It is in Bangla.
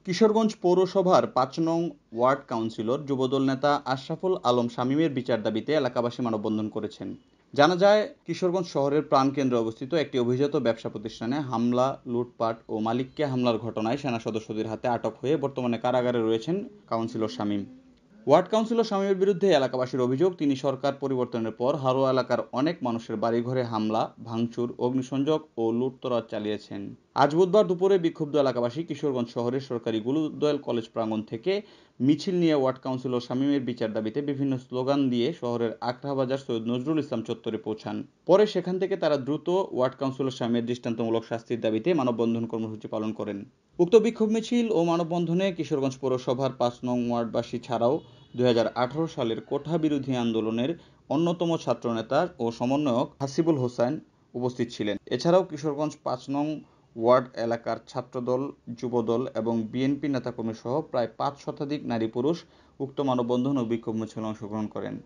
কিশোরগঞ্জ পৌরসভার ৫ নং ওয়ার্ড কাউন্সিলর যুবদল নেতা আশরাফুল আলম শামীমের বিচার দাবিতে এলাকাবাসী মানববন্ধন করেছেন। জানা যায়, কিশোরগঞ্জ শহরের প্রাণকেন্দ্রে অবস্থিত একটি অভিজাত ব্যবসা প্রতিষ্ঠানে হামলা, লুটপাট ও মালিককে হামলার ঘটনায় সেনা সদস্যদের হাতে আটক হয়ে বর্তমানে কারাগারে রয়েছেন কাউন্সিলর শামীম। ওয়ার্ড কাউন্সিলর শামীমের বিরুদ্ধে এলাকাবাসীর অভিযোগ, তিনি সরকার পরিবর্তনের পর হারোয়া এলাকার অনেক মানুষের বাড়িঘরে হামলা, ভাঙচুর, অগ্নিসংযোগ ও লুটতরাজ চালিয়েছেন। আজ বুধবার দুপুরে বিক্ষুব্ধ এলাকাবাসী কিশোরগঞ্জ শহরের সরকারি গুরুদয়াল কলেজ প্রাঙ্গণ থেকে মিছিল নিয়ে ওয়ার্ড কাউন্সিলর শামীমের বিচার দাবিতে বিভিন্ন স্লোগান দিয়ে শহরের আকরা বাজার সৈয়দ নজরুল ইসলাম চত্বরে পৌঁছান। পরে সেখান থেকে তারা দ্রুত ওয়ার্ড কাউন্সিলর শামীমের দৃষ্টান্তমূলক শাস্তির দাবিতে মানববন্ধন কর্মসূচি পালন করেন। উক্ত বিক্ষোভ মিছিল ও মানববন্ধনে কিশোরগঞ্জ পৌরসভার ৫ নং ওয়ার্ডবাসী ছাড়াও ২০১৮ সালের কোঠা বিরোধী আন্দোলনের অন্যতম ছাত্রনেতা ও সমন্বয়ক হাসিবুল হোসেন উপস্থিত ছিলেন। এছাড়াও কিশোরগঞ্জ ৫ নং ওয়ার্ড এলাকার ছাত্রদল, যুবদল এবং বিএনপি নেতাকর্মীসহ প্রায় ৫ শতাধিক নারী-পুরুষ উক্ত মানববন্ধন ও বিক্ষোভ মিছিলে অংশগ্রহণ করেন।